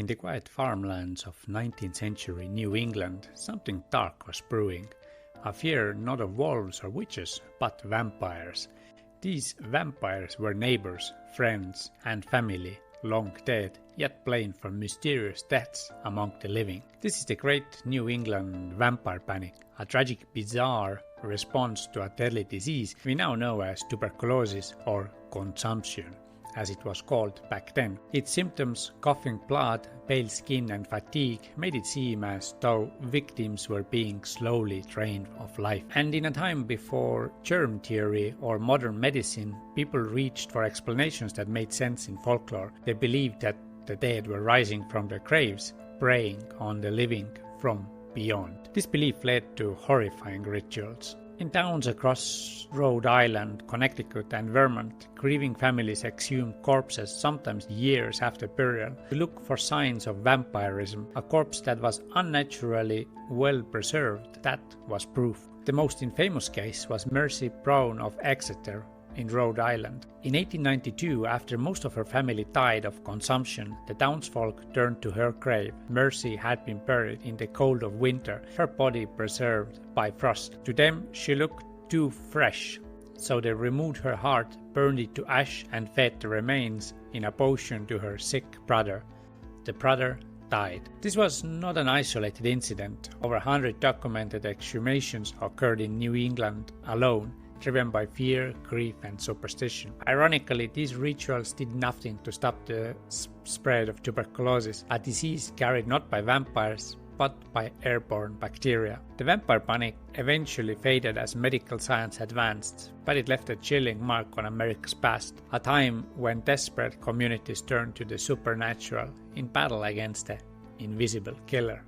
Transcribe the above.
the quiet farmlands of 19th century New England, something dark was brewing. A fear not of wolves or witches, but vampires. These vampires were neighbors, friends, and family, long dead, yet blamed for mysterious deaths among the living. This is the Great New England Vampire Panic, a tragic, bizarre response to a deadly disease we now know as tuberculosis or consumption, as it was called back then. Its symptoms, coughing blood, pale skin and fatigue, made it seem as though victims were being slowly drained of life. And in a time before germ theory or modern medicine, people reached for explanations that made sense in folklore. They believed that the dead were rising from their graves, preying on the living from beyond. This belief led to horrifying rituals. In towns across Rhode Island, Connecticut and Vermont, grieving families exhumed corpses sometimes years after burial to look for signs of vampirism. A corpse that was unnaturally well preserved, that was proof. The most infamous case was Mercy Brown of Exeter in Rhode Island. In 1892, after most of her family died of consumption, the townsfolk turned to her grave. Mercy had been buried in the cold of winter, her body preserved by frost. To them, she looked too fresh, so they removed her heart, burned it to ash, and fed the remains in a potion to her sick brother. The brother died. This was not an isolated incident. Over 100 documented exhumations occurred in New England alone, driven by fear, grief, and superstition. Ironically, these rituals did nothing to stop the spread of tuberculosis, a disease carried not by vampires, but by airborne bacteria. The vampire panic eventually faded as medical science advanced, but it left a chilling mark on America's past, a time when desperate communities turned to the supernatural in battle against the invisible killer.